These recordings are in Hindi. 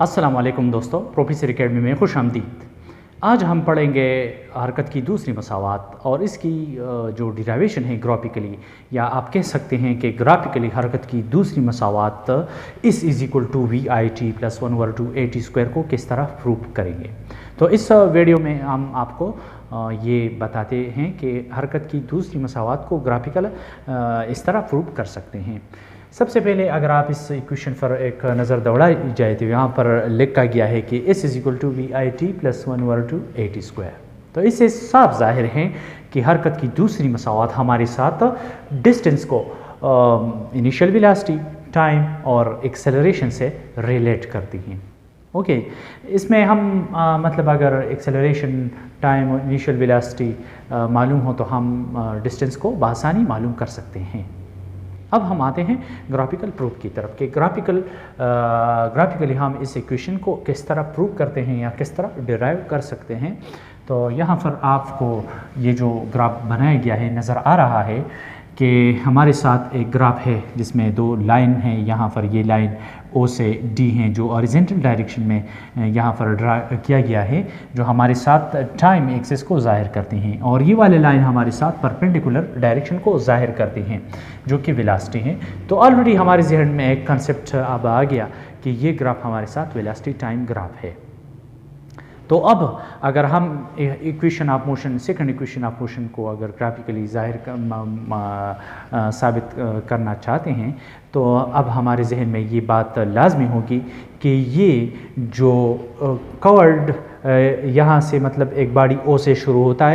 अस्सलाम वालेकुम दोस्तों, प्रोफेसर एकेडमी में खुश आमदीद। आज हम पढ़ेंगे हरकत की दूसरी मसावात और इसकी जो डिराइवेशन है ग्राफिकली, या आप कह सकते हैं कि ग्राफिकली हरकत की दूसरी मसावात इस is equal to V I T plus 1/2 को किस तरह प्रूव करेंगे। तो इस वीडियो में हम आपको ये बताते हैं कि हरकत की दूसरी मसावात को ग्राफिकल इस तरह प्रूव कर सकते हैं। सबसे पहले अगर आप इस इक्वेशन पर एक नज़र दौड़ाई जाए तो यहाँ पर लिखा गया है कि s is equal to V I T plus 1/2 तो इससे साफ जाहिर है कि हरकत की दूसरी मसावात हमारे साथ डिस्टेंस को इनिशियल वेलोसिटी, टाइम और एक्सेलरेशन से रिलेट करती हैं। ओके, इसमें हम मतलब अगर एक्सेलरेशन, टाइम और इनिशियल वेलोसिटी मालूम हो तो हम डिस्टेंस को बआसानी मालूम कर सकते हैं। अब हम आते हैं ग्राफिकल प्रूफ की तरफ कि ग्राफिकली हम इस इक्वेशन को किस तरह प्रूव करते हैं या किस तरह डिराइव कर सकते हैं। तो यहाँ पर आपको ये जो ग्राफ बनाया गया है नज़र आ रहा है कि हमारे साथ एक ग्राफ है जिसमें दो लाइन हैं। यहाँ पर ये लाइन O से D हैं जो हॉरिजॉन्टल डायरेक्शन में यहाँ पर ड्रा किया गया है, जो हमारे साथ टाइम एक्सिस को ज़ाहिर करते हैं, और ये वाले लाइन हमारे साथ परपेंडिकुलर डायरेक्शन को ज़ाहिर करते हैं जो कि वेलोसिटी है। तो ऑलरेडी हमारे जहन में एक कंसेप्ट अब आ गया कि ये ग्राफ हमारे साथ वेलोसिटी टाइम ग्राफ है। तो अब अगर हम equation of motion, second equation of motion को अगर ग्राफिकली साबित करना चाहते हैं तो अब हमारे जहन में ये बात लाजमी होगी कि ये जो कर्व्ड यहाँ से मतलब एक बॉडी O से शुरू होता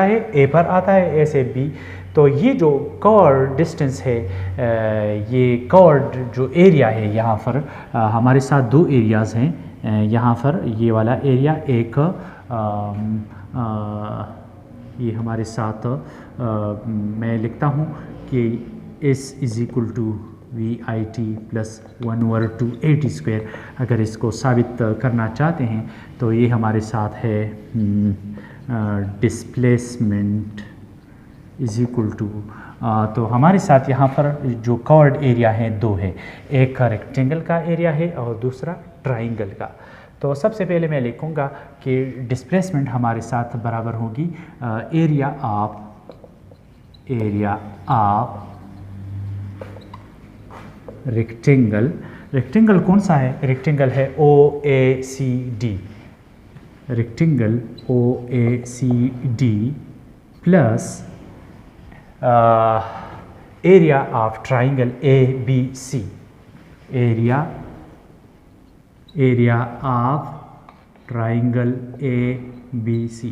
है, A पर आता है, A से B। तो ये जो कर्व डिस्टेंस है, ये कर्व जो एरिया है, यहाँ पर हमारे साथ दो एरियाज़ हैं। यहाँ पर ये वाला एरिया एक ये हमारे साथ मैं लिखता हूँ कि S is equal to V I T plus 1/2 अगर इसको साबित करना चाहते हैं तो ये हमारे साथ है डिस्प्लेसमेंट इज़ इक्वल टू तो हमारे साथ यहाँ पर जो कर्व्ड एरिया है दो है, एक रेक्टेंगल का एरिया है और दूसरा ट्राइंगल का। तो सबसे पहले मैं लिखूँगा कि डिस्प्लेसमेंट हमारे साथ बराबर होगी एरिया ऑफ रेक्टेंगल कौन सा है? रेक्टेंगल है OACD, rectangle OACD plus area of triangle ABC, area of triangle ABC।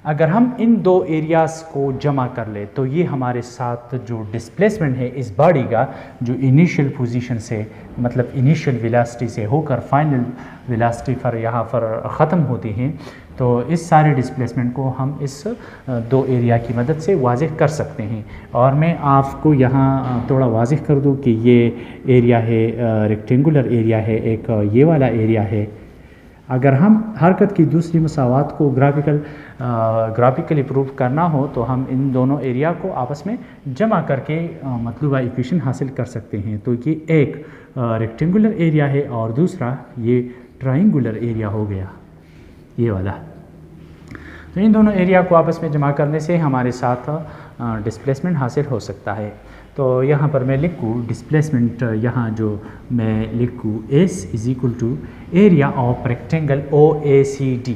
अगर हम इन दो एरियाज़ को जमा कर ले तो ये हमारे साथ जो डिस्प्लेसमेंट है इस बॉडी का, जो इनिशियल पोजीशन से मतलब इनिशियल वेलोसिटी से होकर फाइनल वेलोसिटी पर यहाँ पर ख़त्म होती हैं, तो इस सारे डिस्प्लेसमेंट को हम इस दो एरिया की मदद से वाज़ेह कर सकते हैं। और मैं आपको यहाँ थोड़ा वाज़ेह कर दूँ कि ये एरिया है रेक्टेंगुलर एरिया है, एक ये वाला एरिया है। अगर हम हरकत की दूसरी मसावात को ग्राफिकली प्रूव करना हो तो हम इन दोनों एरिया को आपस में जमा करके मतलूबा इक्वेशन हासिल कर सकते हैं। तो ये एक रेक्टेंगुलर एरिया है और दूसरा ये ट्राइंगुलर एरिया हो गया, ये वाला। तो इन दोनों एरिया को आपस में जमा करने से हमारे साथ डिस्प्लेसमेंट हासिल हो सकता है। तो यहाँ पर मैं लिखूँ डिस्प्लेसमेंट, यहाँ जो मैं लिखूँ S is equal to area of rectangle OACD।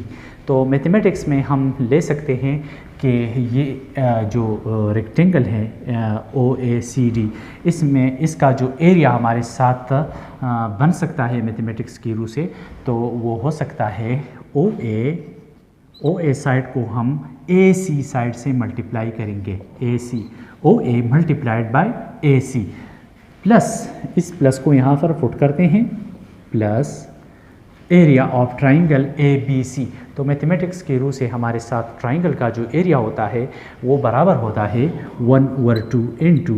तो मैथमेटिक्स में हम ले सकते हैं कि ये जो रेक्टेंगल है OACD, इसमें इसका जो एरिया हमारे साथ बन सकता है मैथमेटिक्स की रूह से, तो वो हो सकता है OA साइड को हम AC साइड से मल्टीप्लाई करेंगे, OA multiplied by AC plus, इस प्लस को यहाँ पर पुट करते हैं, plus area of triangle ABC। तो मैथमेटिक्स के रूह से हमारे साथ ट्राइंगल का जो एरिया होता है वो बराबर होता है 1/2 इंटू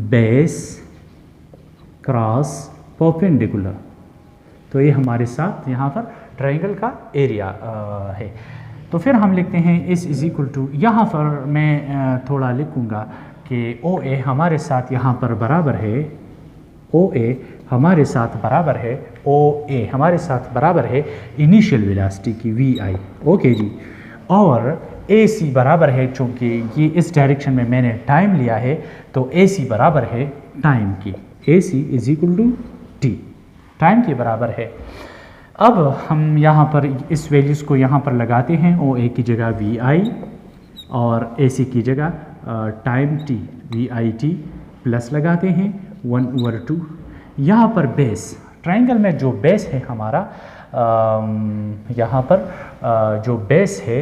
बेस क्रॉस परपेंडिकुलर। तो ये हमारे साथ यहाँ पर ट्राइंगल का एरिया है। तो फिर हम लिखते हैं S इज़ इक्वल टू, यहाँ पर मैं थोड़ा लिखूँगा कि OA हमारे साथ यहाँ पर बराबर है OA हमारे साथ बराबर है OA, हमारे साथ बराबर है इनिशियल वेलोसिटी की VI। ओके जी। और AC बराबर है, चूँकि ये इस डायरेक्शन में मैंने टाइम लिया है तो AC बराबर है टाइम की, AC is equal to T, time के बराबर है। अब हम यहाँ पर इस वैल्यूज़ को यहाँ पर लगाते हैं, OA की जगह VI और AC की जगह टाइम T VIT प्लस लगाते हैं 1/2। यहाँ पर बेस, ट्रायंगल में जो बेस है हमारा, यहाँ पर जो बेस है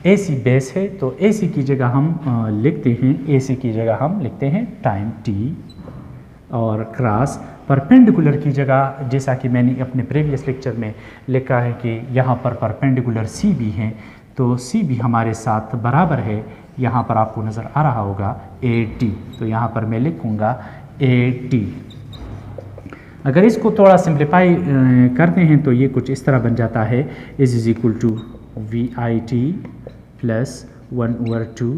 AC बेस है, तो AC की जगह हम लिखते हैं, AC की जगह हम लिखते हैं टाइम T, और क्रॉस परपेंडिकुलर की जगह जैसा कि मैंने अपने प्रीवियस लेक्चर में लिखा है कि यहाँ पर परपेंडिकुलर C भी हैं, तो C भी हमारे साथ बराबर है, यहाँ पर आपको नज़र आ रहा होगा AT, तो यहाँ पर मैं लिखूँगा AT। अगर इसको थोड़ा सिंप्लीफाई करते हैं तो ये कुछ इस तरह बन जाता है, is equal to VIT plus 1/2।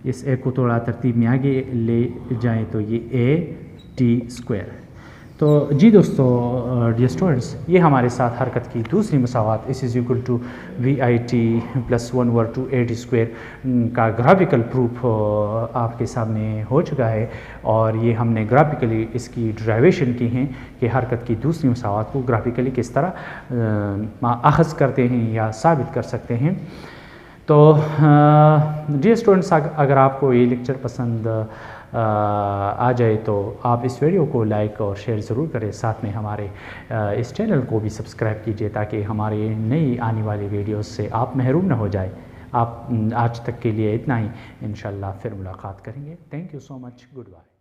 इस ए को थोड़ा तरतीब में आगे ले जाएं तो ये AT²। तो जी दोस्तों, डियर स्टूडेंट्स, ये हमारे साथ हरकत की दूसरी मसावात is equal to VIT plus 1/2 AT² का ग्राफिकल प्रूफ आपके सामने हो चुका है, और ये हमने ग्राफिकली इसकी डिराइवेशन की हैं कि हरकत की दूसरी मसावात को ग्राफिकली किस तरह अखज़ करते हैं या साबित कर सकते हैं। तो डियर स्टूडेंट्स, अगर आपको ये लेक्चर पसंद आ जाए तो आप इस वीडियो को लाइक और शेयर ज़रूर करें, साथ में हमारे इस चैनल को भी सब्सक्राइब कीजिए ताकि हमारे नई आने वाली वीडियोस से आप महरूम न हो जाए। आप आज तक के लिए इतना ही, इंशाल्लाह फिर मुलाकात करेंगे। Thank you so much, good bye.